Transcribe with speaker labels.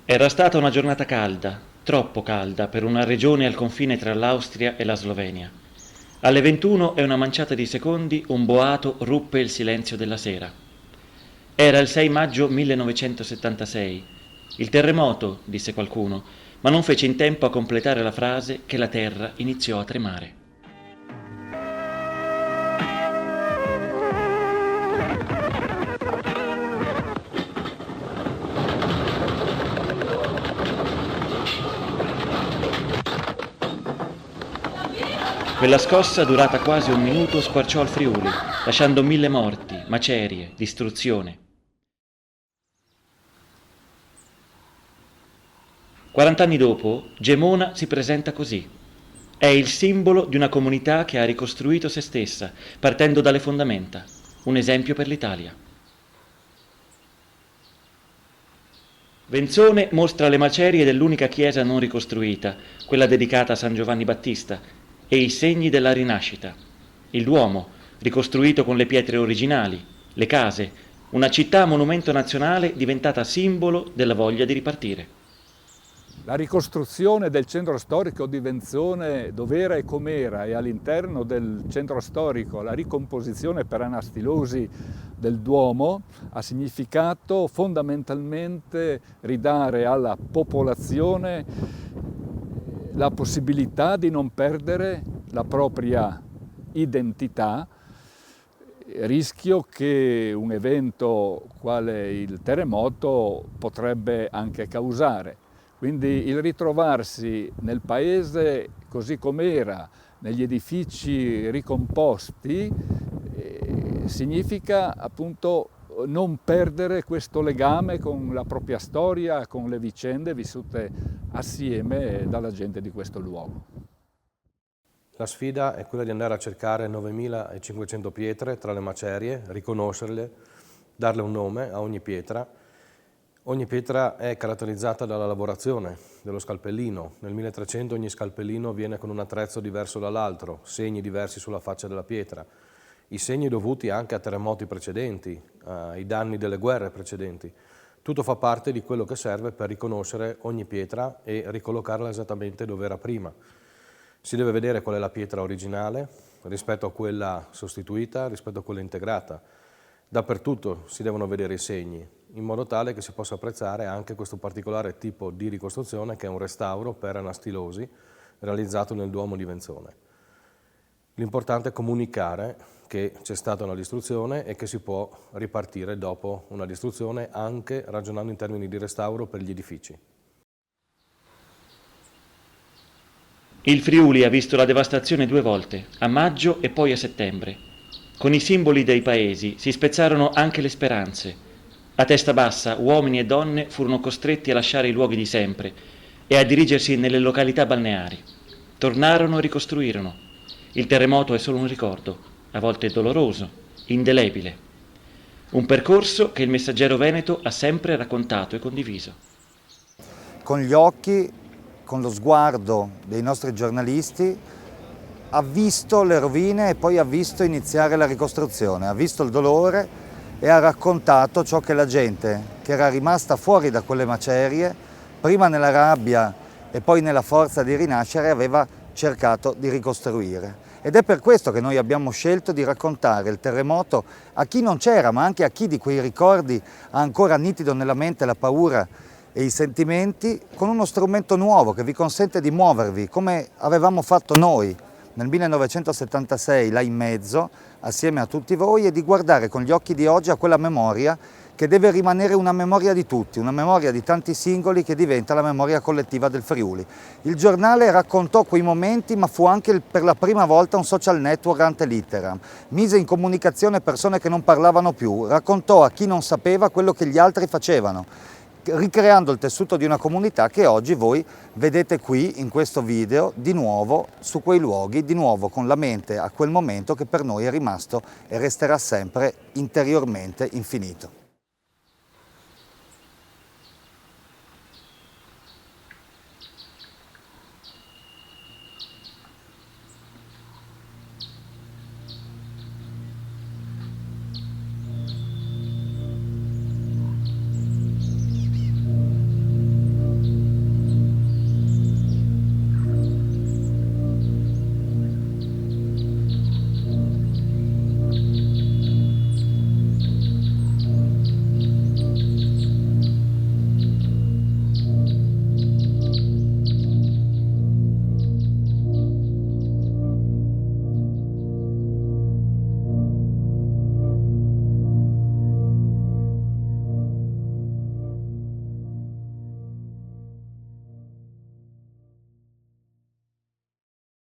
Speaker 1: Era stata una giornata calda, troppo calda per una regione al confine tra l'Austria e la Slovenia. Alle 21 e una manciata di secondi un boato ruppe il silenzio della sera. Era il 6 maggio 1976. Il terremoto, disse qualcuno, ma non fece in tempo a completare la frase che la terra iniziò a tremare. Quella scossa, durata quasi un minuto, squarciò il Friuli, lasciando 1000 morti, macerie, distruzione. 40 anni dopo, Gemona si presenta così. È il simbolo di una comunità che ha ricostruito se stessa, partendo dalle fondamenta. Un esempio per l'Italia. Venzone mostra le macerie dell'unica chiesa non ricostruita, quella dedicata a San Giovanni Battista, e i segni della rinascita. Il Duomo, ricostruito con le pietre originali, le case, una città monumento nazionale diventata simbolo della voglia di ripartire.
Speaker 2: La ricostruzione del centro storico di Venzone dov'era e com'era, e all'interno del centro storico la ricomposizione per anastilosi del Duomo ha significato fondamentalmente ridare alla popolazione la possibilità di non perdere la propria identità, rischio che un evento quale il terremoto potrebbe anche causare. Quindi il ritrovarsi nel paese così com'era, negli edifici ricomposti, significa appunto non perdere questo legame con la propria storia, con le vicende vissute assieme dalla gente di questo luogo.
Speaker 3: La sfida è quella di andare a cercare 9500 pietre tra le macerie, riconoscerle, darle un nome a ogni pietra. Ogni pietra è caratterizzata dalla lavorazione dello scalpellino. Nel 1300 ogni scalpellino viene con un attrezzo diverso dall'altro, segni diversi sulla faccia della pietra. I segni dovuti anche a terremoti precedenti, ai danni delle guerre precedenti. Tutto fa parte di quello che serve per riconoscere ogni pietra e ricollocarla esattamente dove era prima. Si deve vedere qual è la pietra originale rispetto a quella sostituita, rispetto a quella integrata. Dappertutto si devono vedere i segni, in modo tale che si possa apprezzare anche questo particolare tipo di ricostruzione che è un restauro per anastilosi realizzato nel Duomo di Venzone. L'importante è comunicare che c'è stata una distruzione e che si può ripartire dopo una distruzione, anche ragionando in termini di restauro per gli edifici.
Speaker 1: Il Friuli ha visto la devastazione 2 volte, a maggio e poi a settembre. Con i simboli dei paesi si spezzarono anche le speranze. A testa bassa uomini e donne furono costretti a lasciare i luoghi di sempre e a dirigersi nelle località balneari. Tornarono e ricostruirono. Il terremoto è solo un ricordo, a volte doloroso, indelebile. Un percorso che il Messaggero Veneto ha sempre raccontato e condiviso.
Speaker 4: Con gli occhi, con lo sguardo dei nostri giornalisti, ha visto le rovine e poi ha visto iniziare la ricostruzione, ha visto il dolore e ha raccontato ciò che la gente che era rimasta fuori da quelle macerie, prima nella rabbia e poi nella forza di rinascere, aveva cercato di ricostruire. Ed è per questo che noi abbiamo scelto di raccontare il terremoto a chi non c'era, ma anche a chi di quei ricordi ha ancora nitido nella mente la paura e i sentimenti, con uno strumento nuovo che vi consente di muovervi come avevamo fatto noi nel 1976 là in mezzo, assieme a tutti voi, e di guardare con gli occhi di oggi a quella memoria che deve rimanere una memoria di tutti, una memoria di tanti singoli che diventa la memoria collettiva del Friuli. Il giornale raccontò quei momenti, ma fu anche per la prima volta un social network ante litteram. Mise in comunicazione persone che non parlavano più, raccontò a chi non sapeva quello che gli altri facevano, ricreando il tessuto di una comunità che oggi voi vedete qui in questo video, di nuovo su quei luoghi, di nuovo con la mente a quel momento che per noi è rimasto e resterà sempre interiormente infinito.